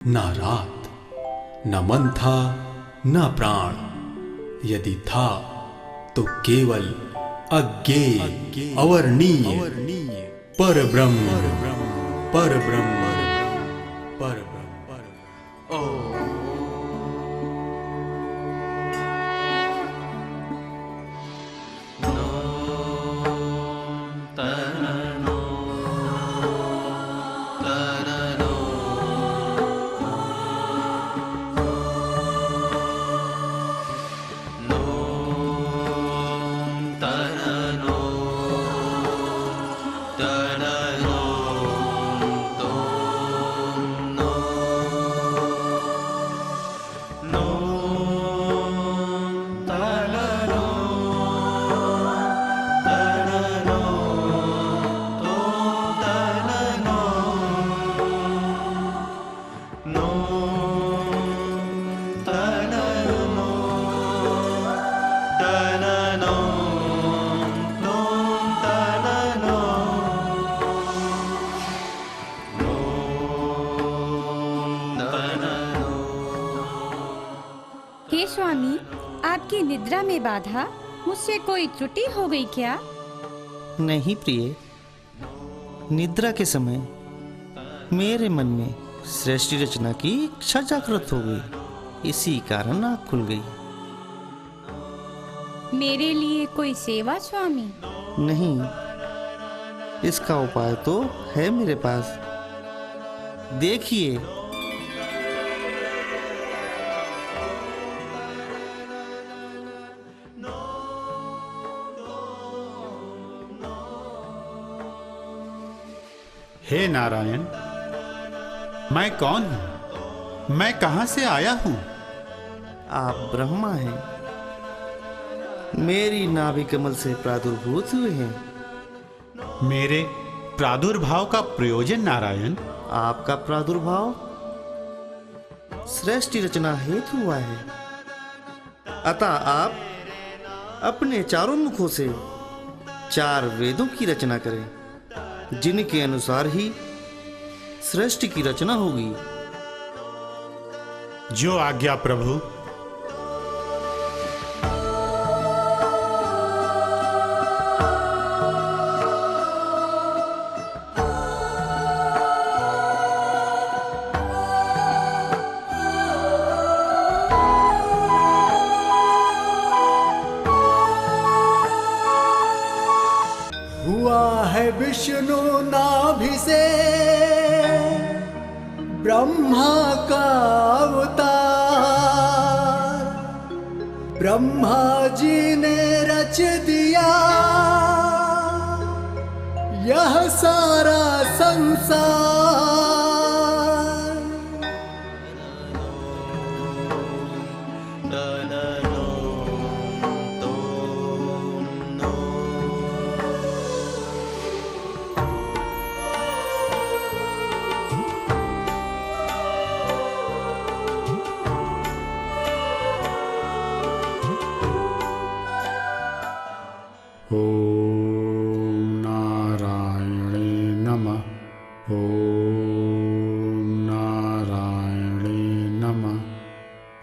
ना रात, न मन था, न प्राण, यदि था तो केवल अज्ञेय अवर्णीय परब्रह्म परब्रह्म परब्रह्म। ओ हे स्वामी, आपकी निद्रा में बाधा, मुझसे कोई त्रुटि हो गई क्या? नहीं प्रिय, निद्रा के समय मेरे मन में सृष्टि रचना की इच्छा जागृत हो गई, इसी कारण आँख खुल गई। मेरे लिए कोई सेवा स्वामी? नहीं, इसका उपाय तो है मेरे पास, देखिए। हे नारायण, मैं कौन हूँ? मैं कहाँ से आया हूँ? आप ब्रह्मा हैं, मेरी नाभि कमल से प्रादुर्भूत हुए हैं। मेरे प्रादुर्भाव का प्रयोजन नारायण? आपका प्रादुर्भाव सृष्टि रचना हेतु हुआ है, अतः आप अपने चारों मुखों से 4 वेदों की रचना करें, जिनके अनुसार ही सृष्टि की रचना होगी। जो आज्ञा प्रभु। हुआ है विष्णु नाभि से ब्रह्मा का अवतार, ब्रह्मा जी ने रच दिया यह सारा संसार। ओम नारायणे नमः। ओम नारायणे नमः।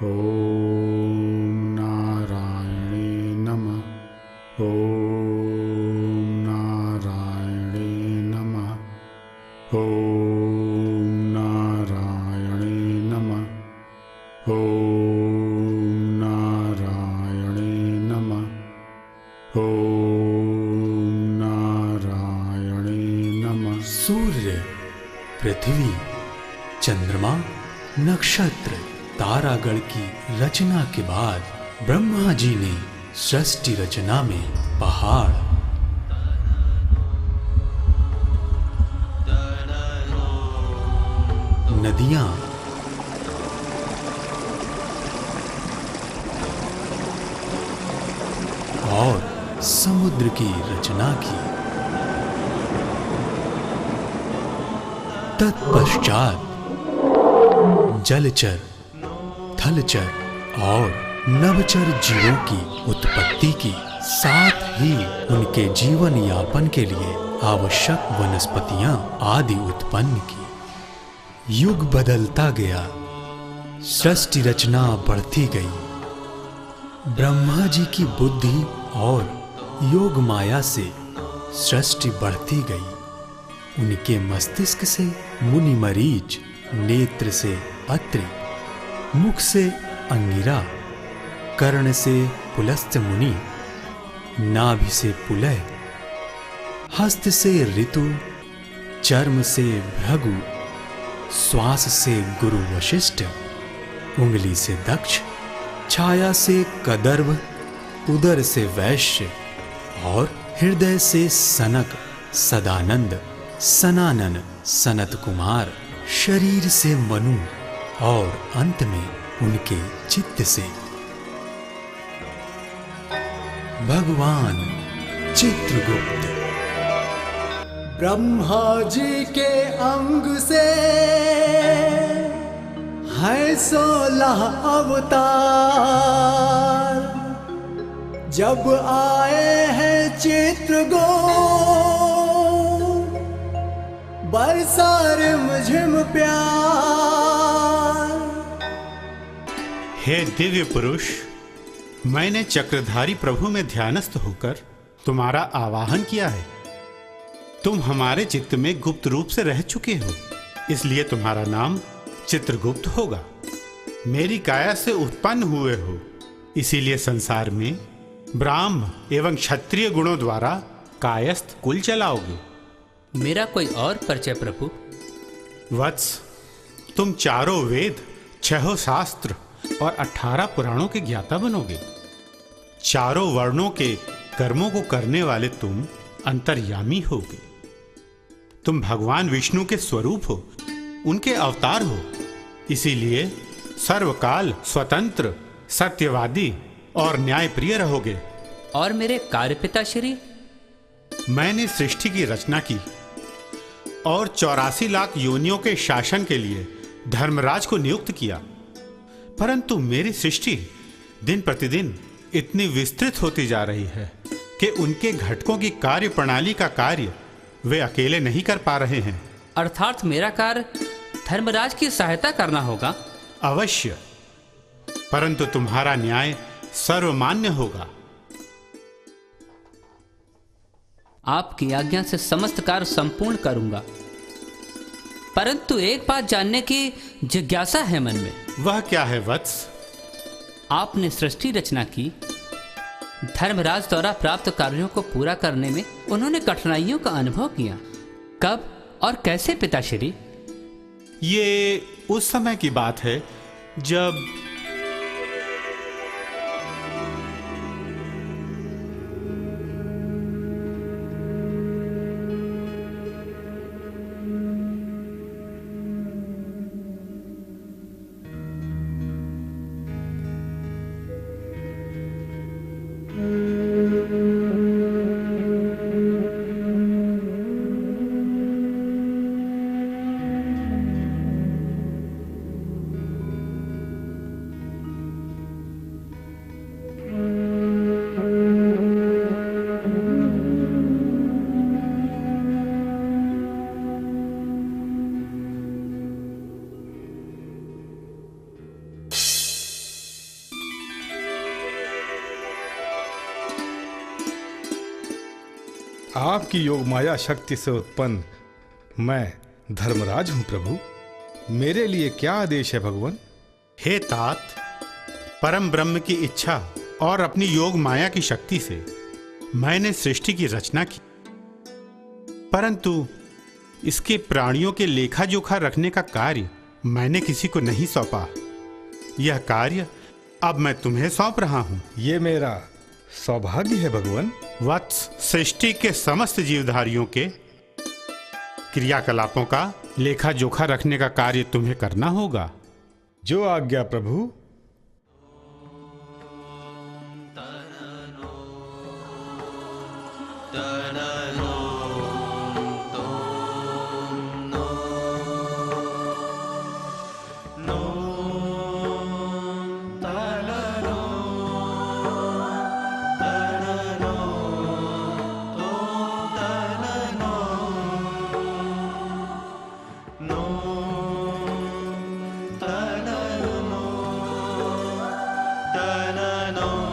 ओम नारायणे नमः। ओम नारायणे नमः। ओम नारायणे नमः। ओम नारायणे नमः। सूर्य, पृथ्वी, चंद्रमा, नक्षत्र, तारागण की रचना के बाद ब्रह्मा जी ने सृष्टि रचना में पहाड़, नदियां, और समुद्र की रचना की। तत्पश्चात जलचर, थलचर और नभचर जीवों की उत्पत्ति की, साथ ही उनके जीवन यापन के लिए आवश्यक वनस्पतियां आदि उत्पन्न की। युग बदलता गया, सृष्टि रचना बढ़ती गई। ब्रह्मा जी की बुद्धि और योग माया से सृष्टि बढ़ती गई। उनके मस्तिष्क से मुनि मरीच, नेत्र से अत्रि, मुख से अंगिरा, कर्ण से पुलस्त्य मुनि, नाभि से पुलह, हस्त से ऋतु, चर्म से भृगु, श्वास से गुरु वशिष्ठ, उंगली से दक्ष, छाया से कदर्भ, उदर से वैश्य और हृदय से सनक, सदानंद, सनानन, सनत कुमार, शरीर से मनु और अंत में उनके चित्त से भगवान चित्रगुप्त। ब्रह्मा जी के अंग से है 16 अवतार, जब आए हैं चित्रगुप्त बरसा रिमझिम प्यार। हे दिव्य पुरुष, मैंने चक्रधारी प्रभु में ध्यानस्थ होकर तुम्हारा आवाहन किया है। तुम हमारे चित्त में गुप्त रूप से रह चुके हो, इसलिए तुम्हारा नाम चित्रगुप्त होगा। मेरी काया से उत्पन्न हुए हो, इसीलिए संसार में ब्राह्म एवं क्षत्रिय गुणों द्वारा कायस्थ कुल चलाओगे। मेरा कोई और परिचय प्रभु? वत्स, तुम 4 वेद, 6 शास्त्र और 18 पुराणों के ज्ञाता बनोगे। 4 वर्णों के कर्मों को करने वाले तुम अंतर्यामी होगे। तुम भगवान विष्णु के स्वरूप हो, उनके अवतार हो, इसीलिए सर्वकाल स्वतंत्र, सत्यवादी और न्यायप्रिय रहोगे। और मेरे कार्य पिताश्री? मैंने सृष्टि की रचना की और 84 लाख योनियों के शासन के लिए धर्मराज को नियुक्त किया, परंतु मेरी सृष्टि दिन प्रतिदिन इतनी विस्तृत होती जा रही है कि उनके घटकों की कार्य प्रणाली का कार्य वे अकेले नहीं कर पा रहे हैं। अर्थात मेरा कार्य धर्मराज की सहायता करना होगा? अवश्य, परंतु तुम्हारा न्याय सर्वमान्य होगा। आपकी आज्ञा से समस्त कार्य संपूर्ण करूंगा, परंतु एक बात जानने की जिज्ञासा है मन में। वह क्या है वत्स? आपने सृष्टि रचना की, धर्मराज द्वारा प्राप्त कार्यों को पूरा करने में उन्होंने कठिनाइयों का अनुभव किया। कब और कैसे पिताश्री? ये उस समय की बात है जब आपकी योग माया शक्ति से उत्पन्न मैं धर्मराज हूं प्रभु। मेरे लिए क्या आदेश है भगवान? हे तात, परम ब्रह्म की इच्छा और अपनी योग माया की शक्ति से मैंने सृष्टि की रचना की, परंतु इसके प्राणियों के लेखा जोखा रखने का कार्य मैंने किसी को नहीं सौंपा। यह कार्य अब मैं तुम्हें सौंप रहा हूं। ये मेरा सौभाग्य है भगवान। वत्स, सृष्टि के समस्त जीवधारियों के क्रियाकलापों का लेखा जोखा रखने का कार्य तुम्हें करना होगा। जो आज्ञा प्रभु। गणनो